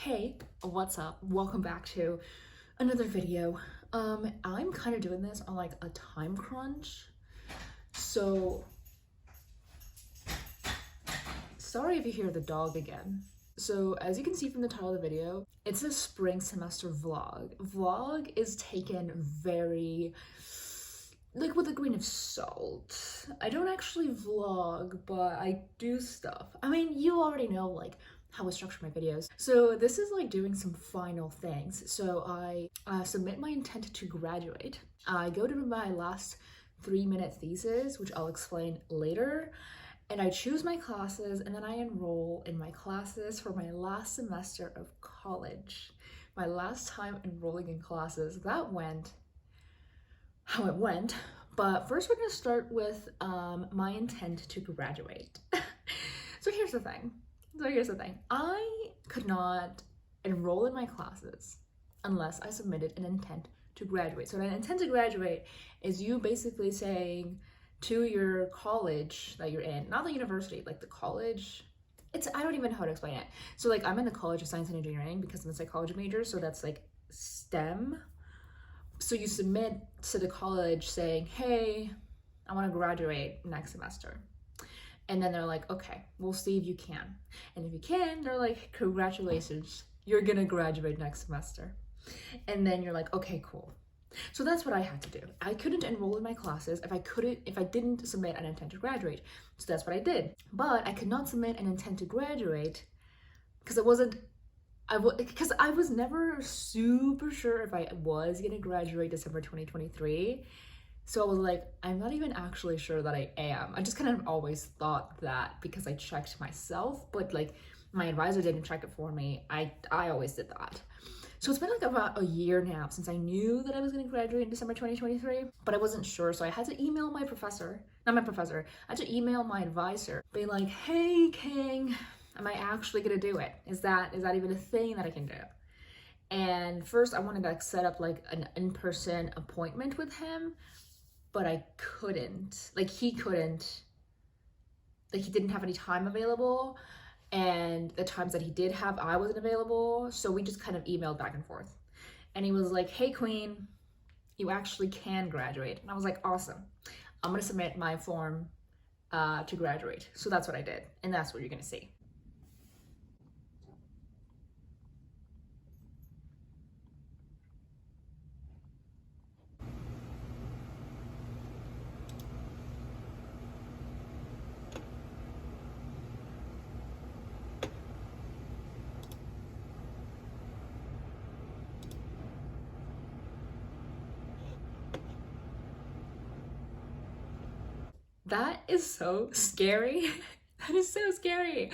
Hey, what's up? Welcome back to another video. I'm kind of doing this on like a time crunch. So, sorry if you hear the dog again. So, as you can see from the title of the video, it's a spring semester vlog. Vlog is taken very, like, with a grain of salt. I don't actually vlog, but I do stuff. I mean, you already know, like, how I structure my videos. So this is like doing some final things. So I submit my intent to graduate. I go to my last 3-minute thesis, which I'll explain later. And I choose my classes, and then I enroll in my classes for my last semester of college. My last time enrolling in classes. That went how it went. But first we're gonna start with my intent to graduate. So here's the thing. I could not enroll in my classes unless I submitted an intent to graduate. So an intent to graduate is you basically saying to your college that you're in, not the university, like the college. I don't even know how to explain it. So like I'm in the College of Science and Engineering because I'm a psychology major, so that's like STEM. So you submit to the college saying, hey, I want to graduate next semester. And then they're like, okay, we'll see if you can. And if you can, they're like, congratulations, you're gonna graduate next semester. And then you're like, okay, cool. So that's what I had to do. I couldn't enroll in my classes if I didn't submit an intent to graduate. So that's what I did. But I could not submit an intent to graduate because I was never super sure if I was gonna graduate December 2023. So I was like, I'm not even actually sure that I am. I just kind of always thought that because I checked myself, but like my advisor didn't check it for me. I always did that. So it's been like about a year now since I knew that I was gonna graduate in December 2023, but I wasn't sure. So I had to email my professor, I had to email my advisor, being like, hey King, am I actually gonna do it? Is that even a thing that I can do? And first I wanted to set up like an in-person appointment with him, but I couldn't. He didn't have any time available, and the times that he did have, I wasn't available, so we just kind of emailed back and forth. And he was like, hey Queen, you actually can graduate. And I was like, awesome. I'm gonna submit my form to graduate. So that's what I did, and that's what you're gonna see. That is so scary. That is so scary.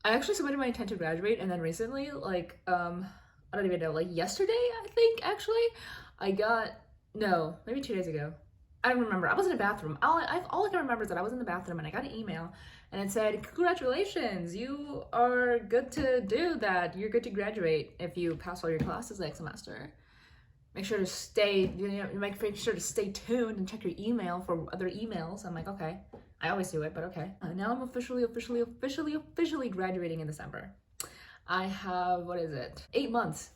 I actually submitted my intent to graduate, and then recently, I don't even know, yesterday, I think, actually, maybe 2 days ago. I don't remember. I was in a bathroom. All I can remember is that I was in the bathroom and I got an email and it said, congratulations, you are good to do that. You're good to graduate if you pass all your classes next semester. Make sure to stay tuned and check your email for other emails. I'm like, okay. I always do it, but okay. Now I'm officially graduating in December. I have, 8 months.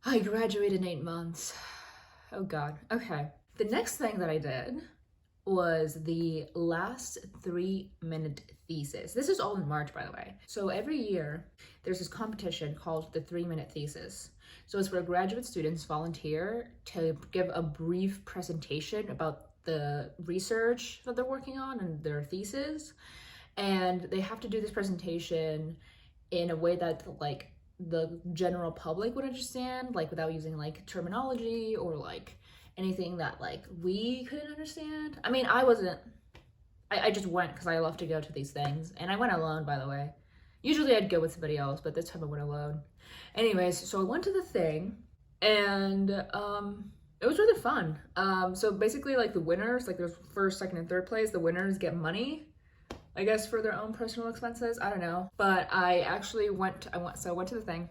I graduated in 8 months. Oh God, okay. The next thing that I did was the last 3-minute thesis. This is all in March, by the way. So every year there's this competition called the 3-minute thesis. So it's where graduate students volunteer to give a brief presentation about the research that they're working on and their thesis. And they have to do this presentation in a way that the general public would understand, without using terminology or anything that we couldn't understand. I mean, I just went because I love to go to these things, and I went alone, by the way. Usually I'd go with somebody else, but this time I went alone. Anyways, so I went to the thing, and it was really fun. So basically the winners, there's first, second, and third place, the winners get money, I guess, for their own personal expenses. I don't know. But I actually went to the thing,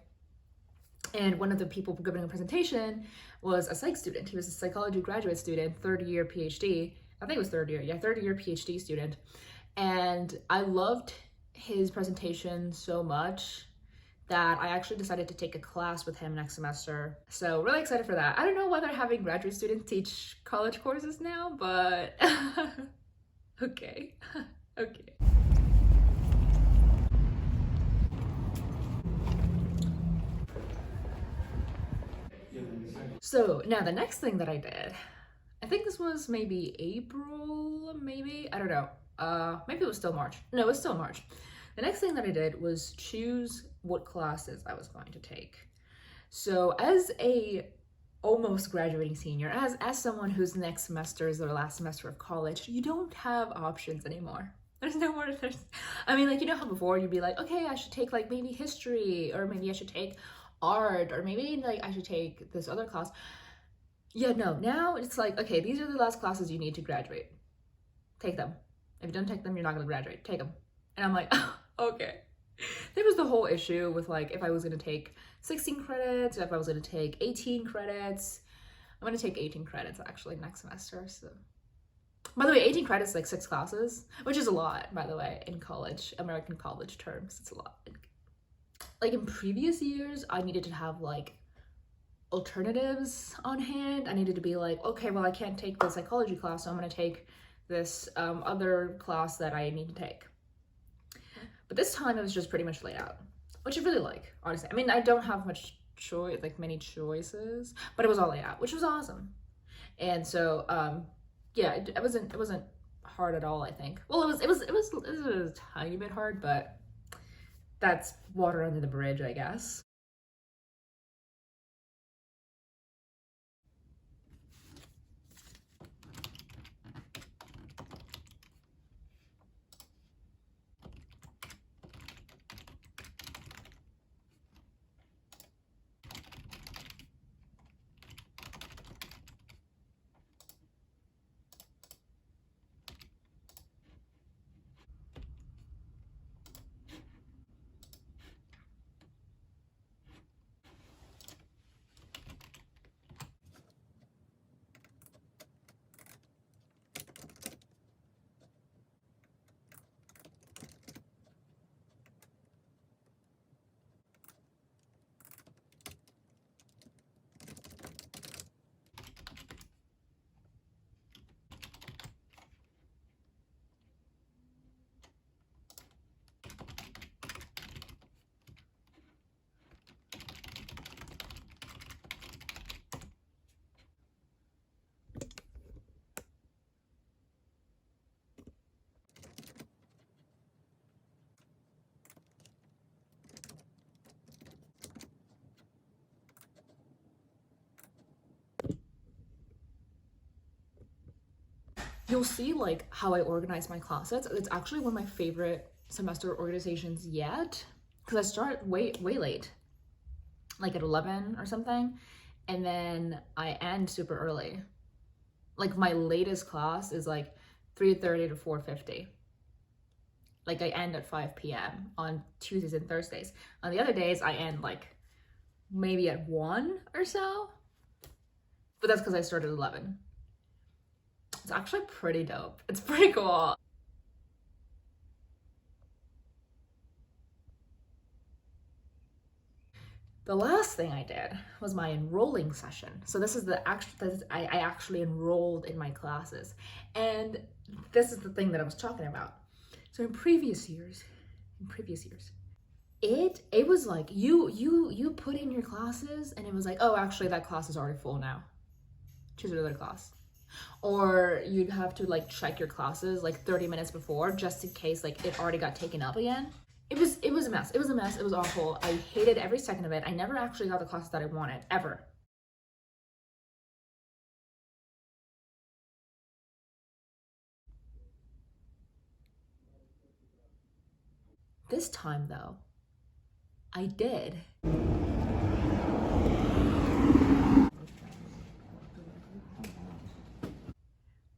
and one of the people giving a presentation was a psych student. He was a psychology graduate student, third year PhD. I think it was third year PhD student. And I loved his presentation so much that I actually decided to take a class with him next semester. So really excited for that. I don't know whether having graduate students teach college courses now, but okay. Okay. So now the next thing that I did, I think this was maybe April, maybe, I don't know. Maybe it was still March. No, it was still March. The next thing that I did was choose what classes I was going to take. So as a almost graduating senior, as someone whose next semester is their last semester of college, you don't have options anymore. There's no more, I mean, like, you know how before you'd be like, okay, I should take like maybe history, or maybe I should take art, or maybe like I should take this other class. Yeah, no, now it's like, okay, these are the last classes you need to graduate. Take them. If you don't take them, you're not gonna graduate. Take them. And I'm like, oh, okay. There was the whole issue with like, if I was gonna take 16 credits, if I was gonna take 18 credits. I'm gonna take 18 credits actually next semester, so. By the way, 18 credits, like 6 classes, which is a lot, by the way, in college, American college terms, it's a lot. Like in previous years, I needed to have like alternatives on hand. I needed to be like, okay, well, I can't take the psychology class, so I'm gonna take this other class that I need to take. But this time it was just pretty much laid out, which I really like, honestly. I mean, I don't have much choice, like many choices, but it was all laid out, which was awesome. And so, yeah, it wasn't hard at all, I think. Well, it was a tiny bit hard, but that's water under the bridge, I guess. You'll see like how I organize my classes. It's actually one of my favorite semester organizations yet, because I start way late, like at 11 or something, and then I end super early. Like my latest class is like 3:30 to 4:50. Like I end at 5 p.m. on Tuesdays and Thursdays. On the other days, I end like maybe at 1 or so, but that's because I started at 11. It's actually pretty dope. It's pretty cool. The last thing I did was my enrolling session. So this is I actually enrolled in my classes. And this is the thing that I was talking about. So in previous years, it was like you put in your classes and it was like, oh, actually that class is already full now. Choose another class. Or you'd have to like check your classes like 30 minutes before just in case like it already got taken up again. It was a mess. It was a mess. It was awful. I hated every second of it. I never actually got the classes that I wanted, ever. This time though, I did.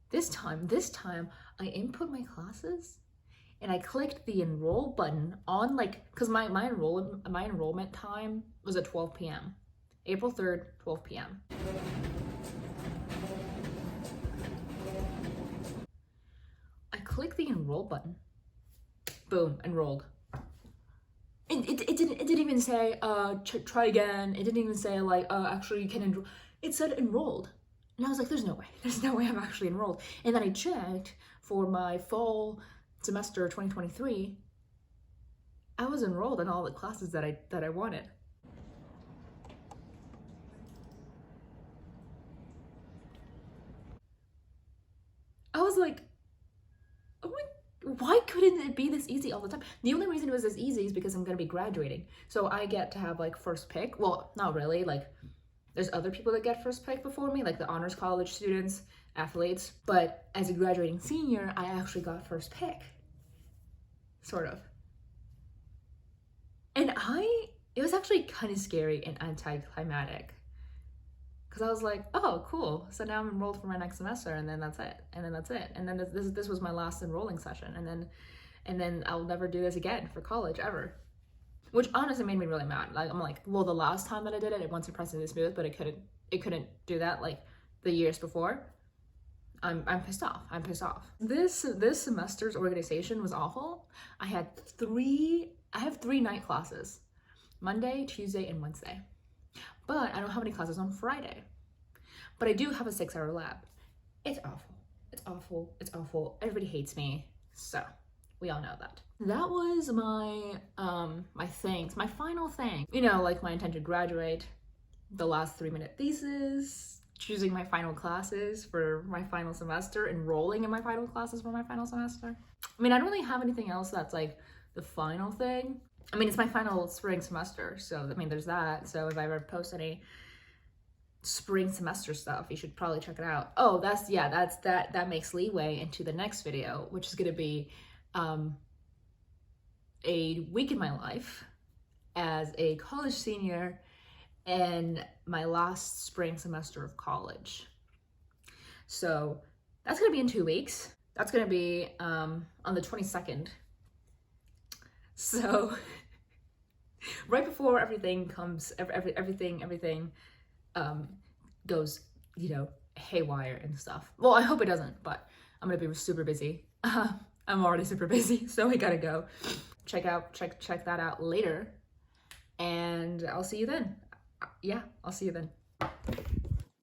This time, I input my classes and I clicked the enroll button on like, cause my enrollment time was at 12 p.m. April 3rd, 12 p.m. I clicked the enroll button Boom, enrolled. It didn't even say try again. It didn't even say like actually you can enroll. It said enrolled, and I was like, there's no way I'm actually enrolled. And then I checked for my fall semester 2023. I was enrolled in all the classes that I wanted. I was like, oh my, why couldn't it be this easy all the time? The only reason it was this easy is because I'm gonna be graduating. So I get to have like first pick. Well, not really, like there's other people that get first pick before me, like the honors college students, athletes. But as a graduating senior, I actually got first pick, sort of. And it was actually kind of scary and anticlimactic. Because I was like, oh, cool. So now I'm enrolled for my next semester, and then that's it. And then that's it. And then this was my last enrolling session. And then I'll never do this again for college, ever. Which honestly made me really mad. Like, I'm like, well, the last time that I did it, it went surprisingly smooth, but it couldn't do that like the years before. I'm pissed off. I'm pissed off. This semester's organization was awful. I have 3 night classes. Monday, Tuesday, and Wednesday. But I don't have any classes on Friday. But I do have a 6-hour lab. It's awful. It's awful. It's awful. Everybody hates me. So we all know that. That was my my things, my final thing. You know, like my intent to graduate, the last 3-minute thesis, choosing my final classes for my final semester, enrolling in my final classes for my final semester. I mean, I don't really have anything else that's like the final thing. I mean, it's my final spring semester, so I mean, there's that. So if I ever post any spring semester stuff, you should probably check it out. Oh, that makes leeway into the next video, which is gonna be a week in my life as a college senior and my last spring semester of college. So that's gonna be in 2 weeks. That's gonna be on the 22nd. So right before everything comes, everything goes, you know, haywire and stuff. Well, I hope it doesn't, but I'm gonna be super busy. I'm already super busy, so I gotta go. Check that out later, and I'll see you then. Yeah, I'll see you then.